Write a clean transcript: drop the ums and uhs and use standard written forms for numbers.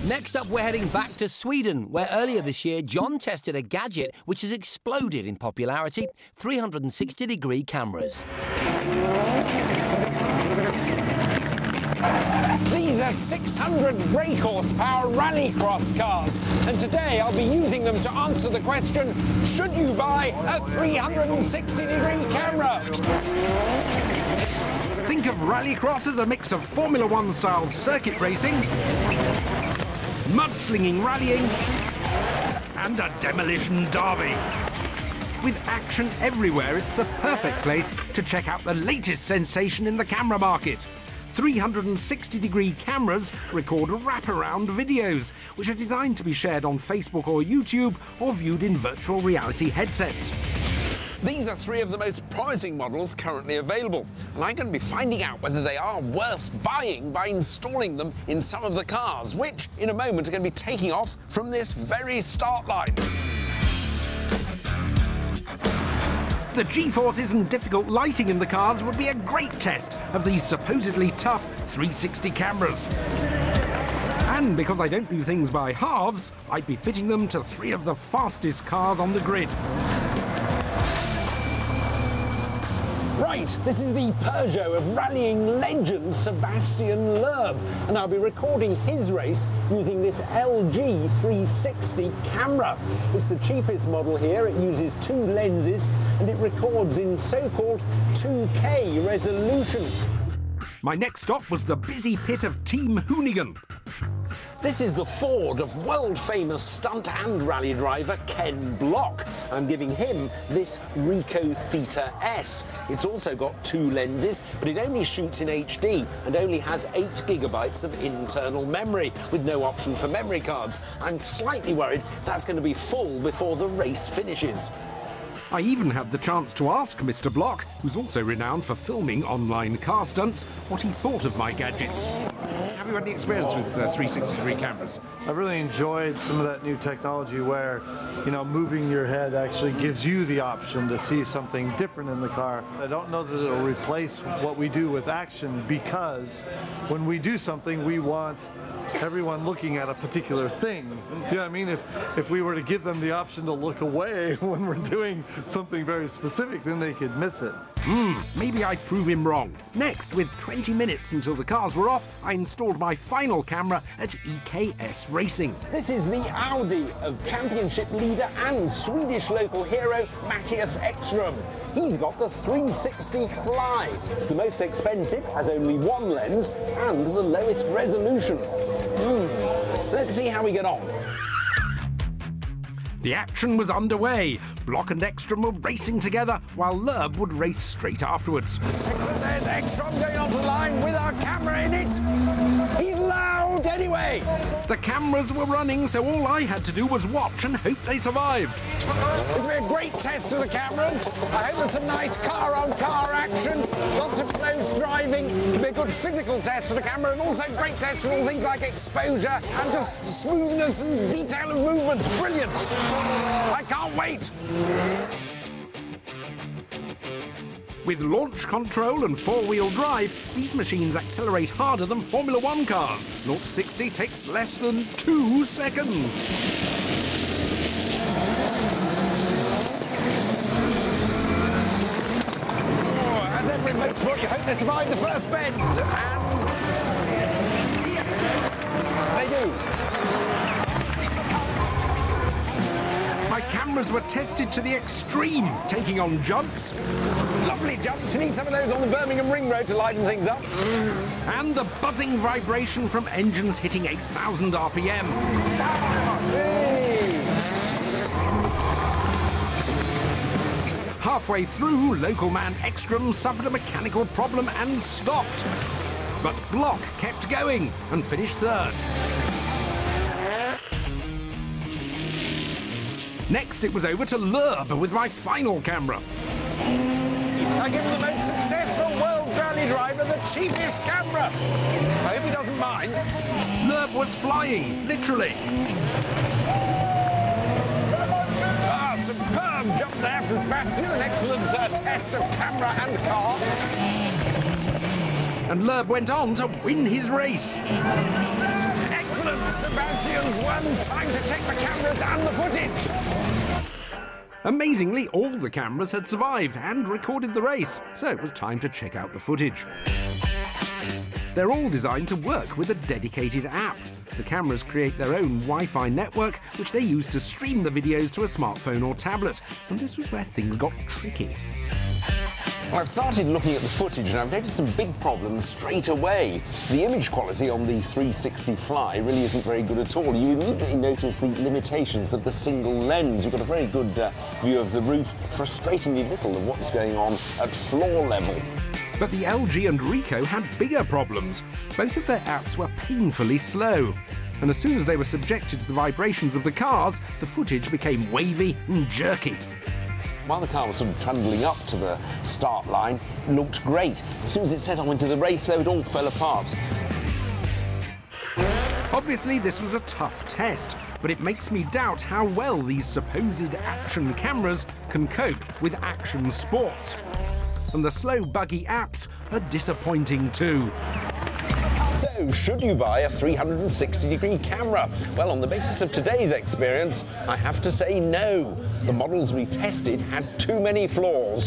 Next up, we're heading back to Sweden, where earlier this year, John tested a gadget which has exploded in popularity, 360-degree cameras. These are 600 brake horsepower rallycross cars, and today I'll be using them to answer the question, should you buy a 360-degree camera? Think of rallycross as a mix of Formula One style circuit racing, mudslinging rallying, and a demolition derby. With action everywhere, it's the perfect place to check out the latest sensation in the camera market. 360-degree cameras record wraparound videos, which are designed to be shared on Facebook or YouTube or viewed in virtual reality headsets. These are three of the most promising models currently available, and I'm going to be finding out whether they are worth buying by installing them in some of the cars, which, in a moment, are going to be taking off from this very start line. The G-forces and difficult lighting in the cars would be a great test of these supposedly tough 360 cameras. And because I don't do things by halves, I'd be fitting them to three of the fastest cars on the grid. Right, this is the Peugeot of rallying legend Sebastian Loeb, and I'll be recording his race using this LG 360 camera. It's the cheapest model here. It uses two lenses and it records in so-called 2K resolution. My next stop was the busy pit of Team Hoonigan. This is the Ford of world-famous stunt and rally driver Ken Block. I'm giving him this Ricoh Theta S. It's also got two lenses, but it only shoots in HD and only has 8 GB of internal memory, with no option for memory cards. I'm slightly worried that's going to be full before the race finishes. I even had the chance to ask Mr. Block, who's also renowned for filming online car stunts, what he thought of my gadgets. Have you had any experience with 360-degree cameras? I really enjoyed some of that new technology where, you know, moving your head actually gives you the option to see something different in the car. I don't know that it'll replace what we do with action, because when we do something, we want everyone looking at a particular thing. You know what I mean? If we were to give them the option to look away when we're doing something very specific, then they could miss it. Maybe I'd prove him wrong. Next, with 20 minutes until the cars were off, I installed my final camera at EKS Racing. This is the Audi of championship leader and Swedish local hero Mattias Ekström. He's got the 360 Fly. It's the most expensive, has only one lens, and the lowest resolution. Let's see how we get on. The action was underway. Block and Ekström were racing together, while Loeb would race straight afterwards. Excellent, there's Ekström going onto the line with our camera in it. He's loud anyway. The cameras were running, so all I had to do was watch and hope they survived. This will be a great test of the cameras. I hope there's some nice car-on-car action, lots of close driving. It'll be a good physical test for the camera, and also a great test for all things like exposure and just smoothness and detail of movement. Brilliant. I can't wait. With launch control and four-wheel drive, these machines accelerate harder than Formula One cars. 0 to 60 takes less than 2 seconds. Oh, as ever in motorsport, you hope they survive the first bend. And they do. My cameras were tested to the extreme, taking on jumps. Lovely jumps. You need some of those on the Birmingham Ring Road to liven things up. And the buzzing vibration from engines hitting 8,000 RPM. Hey. Halfway through, local man Ekström suffered a mechanical problem and stopped. But Block kept going and finished third. Next, it was over to Loeb with my final camera. I give the most successful world rally driver the cheapest camera. I hope he doesn't mind. Loeb was flying, literally. Ah, superb jump there from Sebastian. An excellent test of camera and car. And Loeb went on to win his race. Excellent. Excellent! Sebastian's won! Time to check the cameras and the footage! Amazingly, all the cameras had survived and recorded the race, so it was time to check out the footage. They're all designed to work with a dedicated app. The cameras create their own Wi-Fi network, which they use to stream the videos to a smartphone or tablet. And this was where things got tricky. Well, I've started looking at the footage and I've noticed some big problems straight away. The image quality on the 360 Fly really isn't very good at all. You immediately notice the limitations of the single lens. You've got a very good view of the roof, frustratingly little of what's going on at floor level. But the LG and Ricoh had bigger problems. Both of their apps were painfully slow. And as soon as they were subjected to the vibrations of the cars, the footage became wavy and jerky. While the car was sort of trundling up to the start line, it looked great. As soon as it set off into the race, though, it all fell apart. Obviously, this was a tough test, but it makes me doubt how well these supposed action cameras can cope with action sports. And the slow, buggy apps are disappointing too. So, should you buy a 360-degree camera? Well, on the basis of today's experience, I have to say no. The models we tested had too many flaws.